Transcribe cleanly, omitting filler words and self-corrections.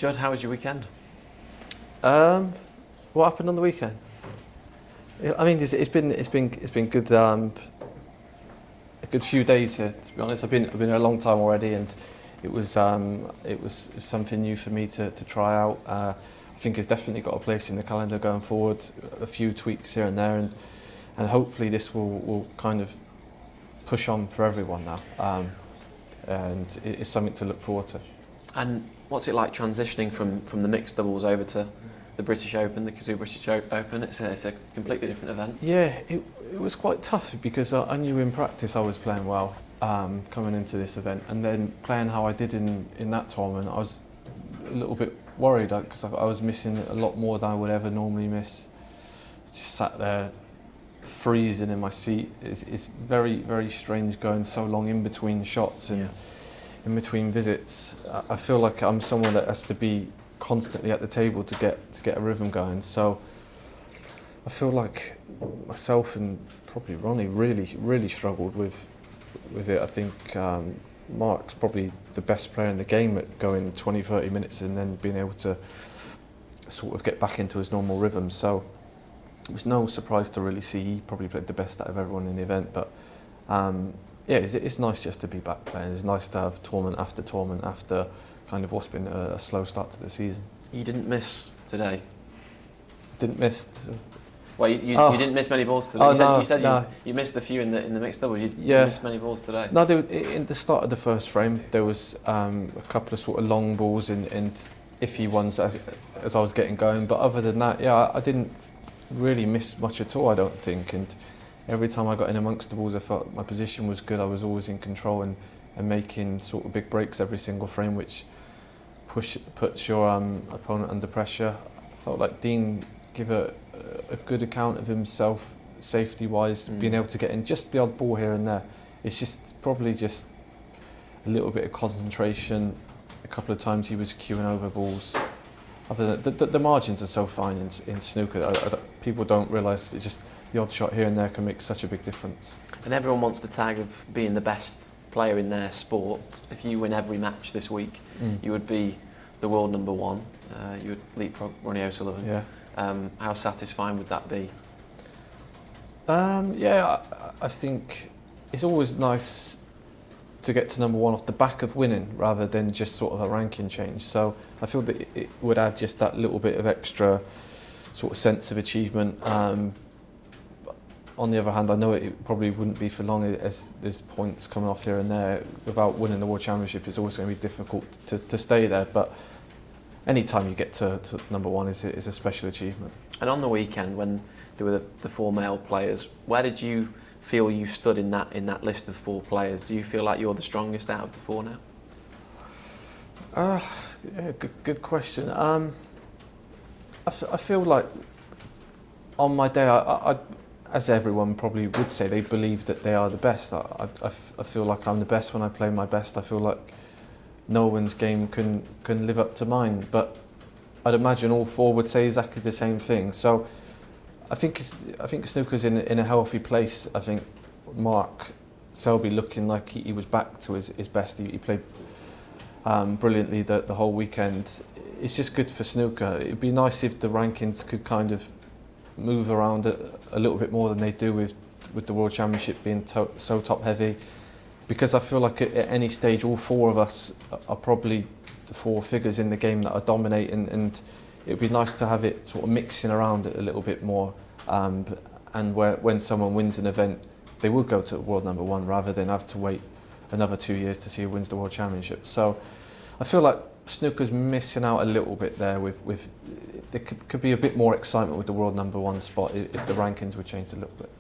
Judd, how was your weekend? What happened on the weekend? I mean, it's been good. A good few days here, to be honest. I've been here a long time already, and it was something new for me to try out. I think it's definitely got a place in the calendar going forward. A few tweaks here and there, and hopefully this will kind of push on for everyone now. And it's something to look forward to. And what's it like transitioning from the mixed doubles over to the British Open, the Cazoo British Open? It's a completely different event. Yeah, it was quite tough because I knew in practice I was playing well coming into this event, and then playing how I did in that tournament, I was a little bit worried because I was missing a lot more than I would ever normally miss. Just sat there freezing in my seat. It's very, very strange going so long in between shots and in between visits. I feel like I'm someone that has to be constantly at the table to get a rhythm going. So I feel like myself and probably Ronnie really struggled with it. I think Mark's probably the best player in the game at going 20-30 minutes and then being able to sort of get back into his normal rhythm. So it was no surprise to really see he probably played the best out of everyone in the event. But yeah, it's nice just to be back playing. It's nice to have tournament after kind of what's been a slow start to the season. You didn't miss today? Didn't miss? Well, you didn't miss many balls today. You said no. You missed a few in the mixed doubles. You missed many balls today. No, in the start of the first frame, there was a couple of sort of long balls and iffy ones as I was getting going. But other than that, yeah, I didn't really miss much at all, I don't think. And every time I got in amongst the balls, I felt my position was good. I was always in control and making sort of big breaks every single frame, which puts your opponent under pressure. I felt like Dean gave a good account of himself, safety-wise, being able to get in just the odd ball here and there. It's just probably just a little bit of concentration. A couple of times he was queuing over balls. Other than the margins are so fine in snooker. People don't realise it's just the odd shot here and there can make such a big difference. And everyone wants the tag of being the best player in their sport. If you win every match this week, you would be the world #1. You would leapfrog Ronnie O'Sullivan. Yeah. How satisfying would that be? Yeah, I think it's always nice to get to #1 off the back of winning rather than just sort of a ranking change. So I feel that it would add just that little bit of extra sort of sense of achievement. On the other hand, I know it probably wouldn't be for long as there's points coming off here and there. Without winning the World Championship, it's always going to be difficult to stay there. But any time you get to #1 is a special achievement. And on the weekend, when there were the 4 male players, where did you feel you stood in that list of 4 players? Do you feel like you're the strongest out of the 4 now? Yeah, good question. I feel like on my day, I as everyone probably would say, they believe that they are the best. I feel like I'm the best when I play my best. I feel like no one's game can live up to mine. But I'd imagine all 4 would say exactly the same thing. So I think snooker's in a healthy place. I think Mark Selby looking like he was back to his best. He played brilliantly the whole weekend. It's just good for snooker. It'd be nice if the rankings could kind of move around a little bit more than they do with the World Championship being so top heavy, because I feel like at any stage all 4 of us are probably the 4 figures in the game that are dominating, and it would be nice to have it sort of mixing around it a little bit more, and when someone wins an event, they will go to world #1 rather than have to wait another 2 years to see who wins the World Championship. So I feel like snooker's missing out a little bit there with there could be a bit more excitement with the world #1 spot if the rankings were changed a little bit.